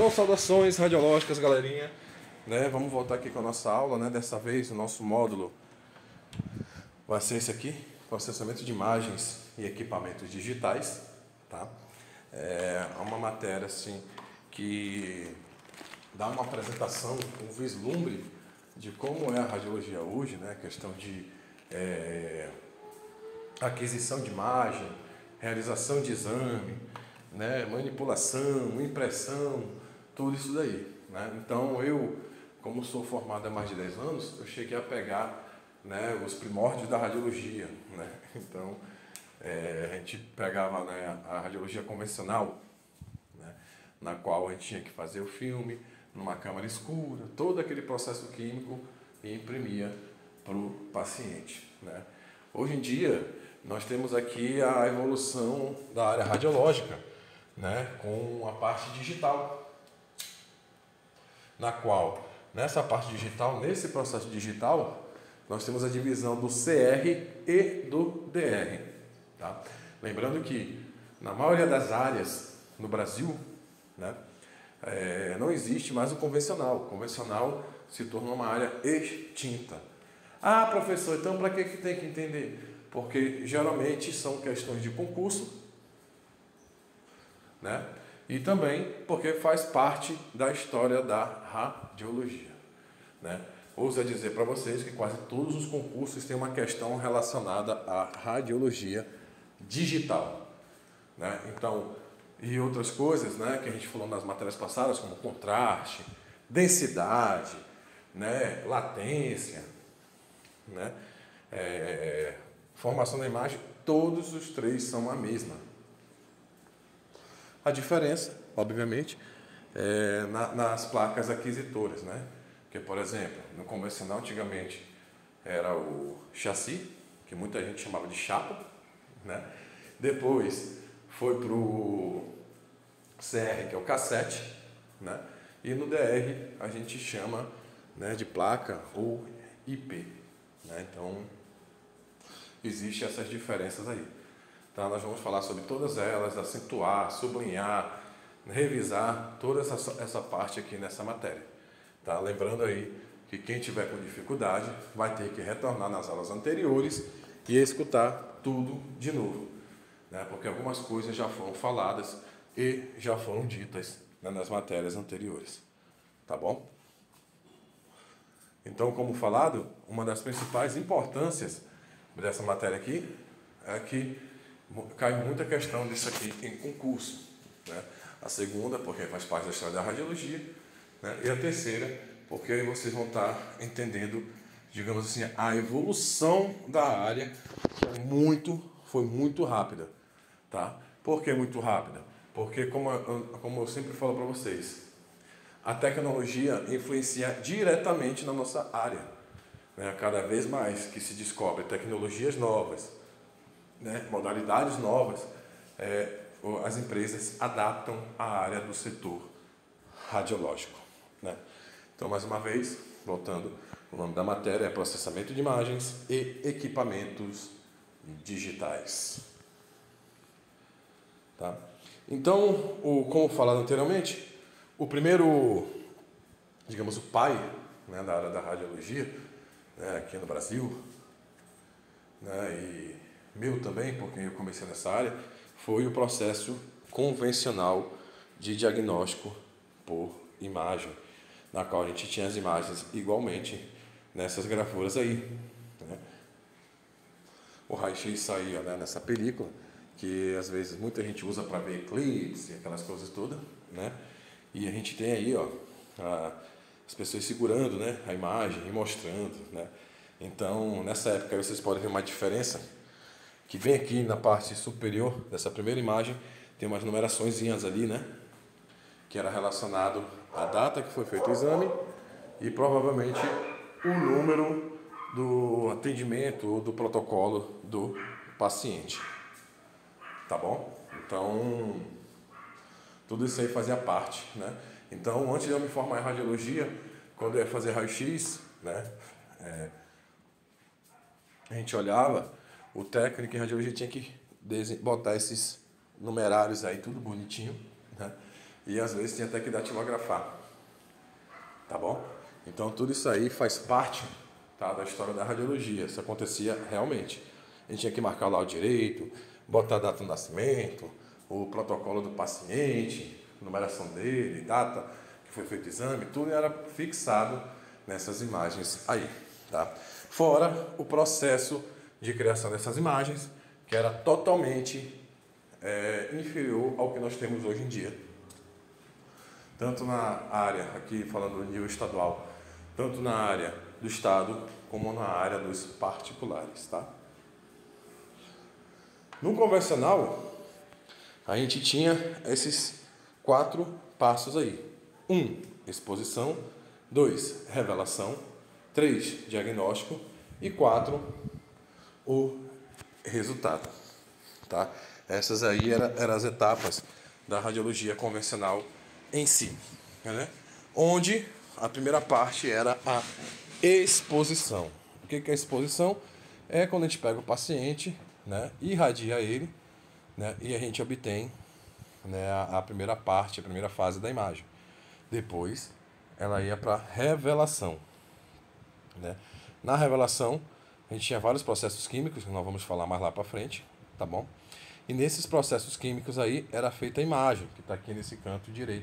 Então, saudações radiológicas, galerinha. Vamos voltar aqui com a nossa aula, Dessa vez, o nosso módulo vai ser esse aqui, processamento de imagens e equipamentos digitais, tá? É uma matéria, assim, que dá uma apresentação, um vislumbre de como é a radiologia hoje, questão de aquisição de imagem, realização de exame, manipulação, impressão, tudo isso daí. Então eu, como sou formado há mais de 10 anos, eu cheguei a pegar os primórdios da radiologia. Então a gente pegava a radiologia convencional, na qual a gente tinha que fazer o filme numa câmara escura, todo aquele processo químico e imprimia para o paciente. Hoje em dia nós temos aqui a evolução da área radiológica, com a parte digital, na qual, nessa parte digital, nesse processo digital, nós temos a divisão do CR e do DR. Tá? Lembrando que, na maioria das áreas no Brasil, não existe mais o convencional. O convencional se tornou uma área extinta. Ah, professor, então para que tem que entender? Porque geralmente são questões de concurso, e também porque faz parte da história da radiologia. Ouso dizer para vocês que quase todos os concursos têm uma questão relacionada à radiologia digital. Então, e outras coisas que a gente falou nas matérias passadas, como contraste, densidade, latência, formação da imagem, todos os três são a mesma. A diferença, obviamente, é nas placas aquisitoras, Porque, por exemplo, no convencional antigamente era o chassi, que muita gente chamava de chapa, Depois foi para o CR, que é o cassete, E no DR a gente chama de placa ou IP, Então, existem essas diferenças aí. Então, nós vamos falar sobre todas elas, acentuar, sublinhar, revisar toda essa parte aqui nessa matéria. Tá? Lembrando aí que quem tiver com dificuldade vai ter que retornar nas aulas anteriores e escutar tudo de novo, porque algumas coisas já foram faladas e já foram ditas nas matérias anteriores. Tá bom? Então, como falado, uma das principais importâncias dessa matéria aqui é que cai muita questão disso aqui em concurso. A segunda, porque faz parte da história da radiologia, e a terceira, porque aí vocês vão estar entendendo, digamos assim, a evolução da área, que foi muito rápida. Tá? Por que muito rápida? Porque, como eu sempre falo para vocês, a tecnologia influencia diretamente na nossa área. Cada vez mais que se descobre tecnologias novas, modalidades novas, as empresas adaptam a área do setor radiológico. Então, mais uma vez, voltando, o nome da matéria é processamento de imagens e equipamentos digitais. Tá? Então, como falado anteriormente, o primeiro, digamos, o pai da área da radiologia, aqui no Brasil, e meu também, porque eu comecei nessa área, foi o processo convencional de diagnóstico por imagem, na qual a gente tinha as imagens igualmente nessas gravuras aí. O raio-x saía nessa película, que às vezes muita gente usa para ver eclipse, aquelas coisas todas, E a gente tem aí, as pessoas segurando, a imagem e mostrando, Então, nessa época vocês podem ver uma diferença, que vem aqui na parte superior dessa primeira imagem, tem umas numeraçõezinhas ali, que era relacionado à data que foi feito o exame e provavelmente o número do atendimento ou do protocolo do paciente. Tá bom? Então, tudo isso aí fazia parte, Então, antes de eu me formar em radiologia, quando eu ia fazer raio-x, a gente olhava, o técnico em radiologia tinha que botar esses numerários aí, tudo bonitinho, e às vezes tinha até que datilografar, tá bom? Então tudo isso aí faz parte, tá, da história da radiologia. Isso acontecia realmente. A gente tinha que marcar lá o direito, botar a data do nascimento, o protocolo do paciente, numeração dele, data que foi feito o exame, tudo era fixado nessas imagens aí, tá? Fora o processo de criação dessas imagens, que era totalmente inferior ao que nós temos hoje em dia. Tanto na área, aqui falando do nível estadual, tanto na área do Estado, como na área dos particulares, tá? No convencional, a gente tinha esses 4 passos aí. 1, exposição. 2, revelação. 3, diagnóstico. E 4, o resultado, tá? Essas aí eram as etapas da radiologia convencional em si, né? Onde a primeira parte era a exposição. O que é a exposição? É quando a gente pega o paciente, né, irradia ele, né, e a gente obtém, né, a primeira parte, a primeira fase da imagem. Depois ela ia para revelação, né? Na revelação a gente tinha vários processos químicos que nós vamos falar mais lá para frente, tá bom? E nesses processos químicos aí era feita a imagem, que está aqui nesse canto direito